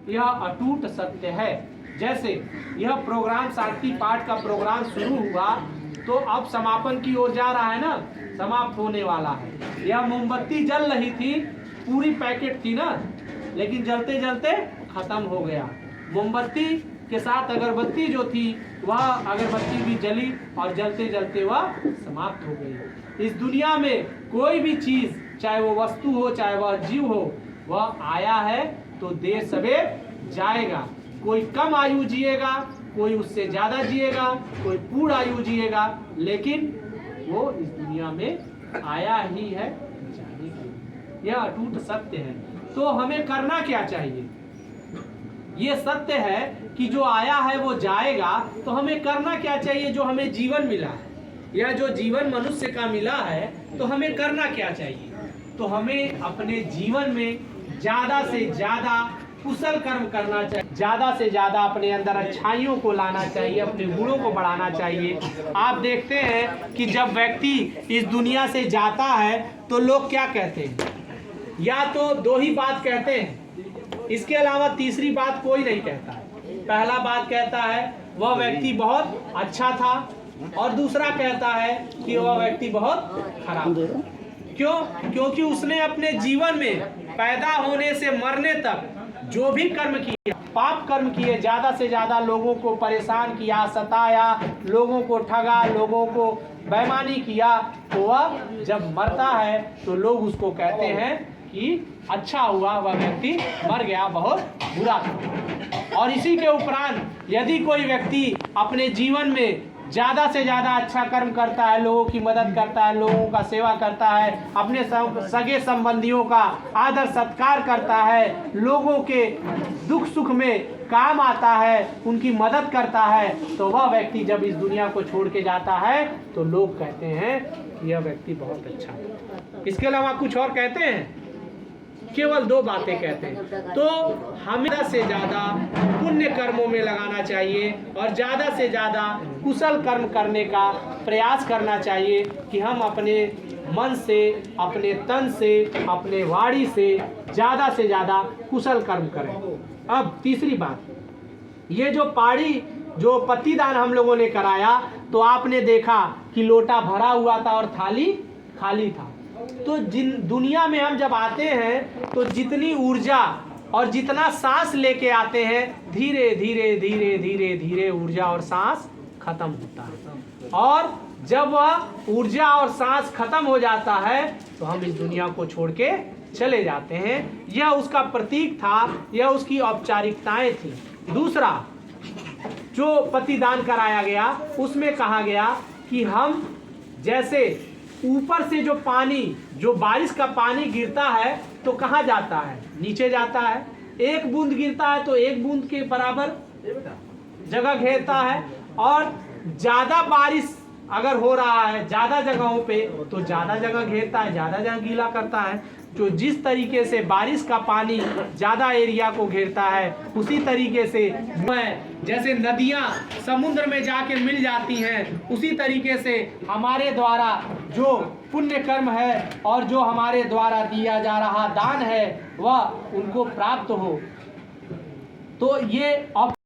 यह अटूट सत्य है। जैसे यह प्रोग्राम शांति पाठ का प्रोग्राम शुरू हुआ तो अब समापन की ओर जा रहा है ना, समाप्त होने वाला है। यह मोमबत्ती जल रही थी, पूरी पैकेट थी ना, लेकिन जलते जलते खत्म हो गया। मोमबत्ती के साथ अगरबत्ती जो थी वह अगरबत्ती भी जली और जलते जलते वह समाप्त हो गई। इस दुनिया में कोई भी चीज, चाहे वो वस्तु हो चाहे वह जीव हो, वह आया है तो देर सवेर जाएगा। कोई कम आयु जिएगा, कोई उससे ज्यादा जिएगा, कोई पूर्ण आयु जिएगा, लेकिन वो इस दुनिया में आया ही है जाने के लिए। यह अटूट सत्य है। तो हमें करना क्या चाहिए? ये सत्य है कि जो आया है वो जाएगा, तो हमें करना क्या चाहिए? जो हमें जीवन मिला है, या जो जीवन मनुष्य का मिला है, तो हमें करना क्या चाहिए? तो हमें अपने जीवन में ज्यादा से ज्यादा कुशल कर्म करना चाहिए, ज्यादा से ज्यादा अपने अंदर अच्छाइयों को लाना चाहिए, अपने गुणों को बढ़ाना चाहिए। आप देखते हैं कि जब व्यक्ति इस दुनिया से जाता है तो लोग क्या कहते हैं? या तो दो ही बात कहते हैं, इसके अलावा तीसरी बात कोई नहीं कहता है। पहला बात कहता है वह व्यक्ति बहुत अच्छा था, और दूसरा कहता है कि वह व्यक्ति बहुत खराब था। क्यों? क्योंकि उसने अपने जीवन में पैदा होने से मरने तक जो भी कर्म किया, पाप कर्म किए, ज्यादा से ज्यादा लोगों को परेशान किया, सताया, लोगों को ठगा, लोगों को बेईमानी किया, तो वह जब मरता है तो लोग उसको कहते हैं कि अच्छा हुआ वह व्यक्ति मर गया, बहुत बुरा था। और इसी के उपरांत यदि कोई व्यक्ति अपने जीवन में ज़्यादा से ज़्यादा अच्छा कर्म करता है, लोगों की मदद करता है, लोगों का सेवा करता है, अपने सगे संबंधियों का आदर सत्कार करता है, लोगों के दुख सुख में काम आता है, उनकी मदद करता है, तो वह व्यक्ति जब इस दुनिया को छोड़ के जाता है तो लोग कहते हैं कि यह व्यक्ति बहुत अच्छा है। इसके अलावा कुछ और कहते हैं? केवल दो बातें कहते हैं। तो हमें ज़्यादा से ज़्यादा पुण्य कर्मों में लगाना चाहिए और ज़्यादा से ज़्यादा कुशल कर्म करने का प्रयास करना चाहिए कि हम अपने मन से, अपने तन से, अपने वाणी से ज़्यादा कुशल कर्म करें। अब तीसरी बात, ये जो पतिदान हम लोगों ने कराया, तो आपने देखा कि लोटा भरा हुआ था और थाली खाली था। तो दुनिया में हम जब आते हैं तो जितनी ऊर्जा और जितना सांस लेके आते हैं, धीरे धीरे धीरे धीरे धीरे ऊर्जा और सांस खत्म होता है, और जब वह ऊर्जा और सांस खत्म हो जाता है तो हम इस दुनिया को छोड़ के चले जाते हैं। यह उसका प्रतीक था, यह उसकी औपचारिकताएं थी। दूसरा, जो पतिदान कराया गया उसमें कहा गया कि हम जैसे ऊपर से जो पानी, जो बारिश का पानी गिरता है तो कहाँ जाता है? नीचे जाता है। एक बूंद गिरता है तो एक बूंद के बराबर जगह घेरता है, और ज़्यादा बारिश अगर हो रहा है ज़्यादा जगहों पे तो ज़्यादा जगह घेरता है, ज़्यादा जगह गीला करता है। जो जिस तरीके से बारिश का पानी ज़्यादा एरिया को घेरता है, उसी तरीके से जैसे नदियाँ समुद्र में जाके मिल जाती हैं, उसी तरीके से हमारे द्वारा जो पुण्य कर्म है और जो हमारे द्वारा दिया जा रहा दान है वह उनको प्राप्त हो। तो ये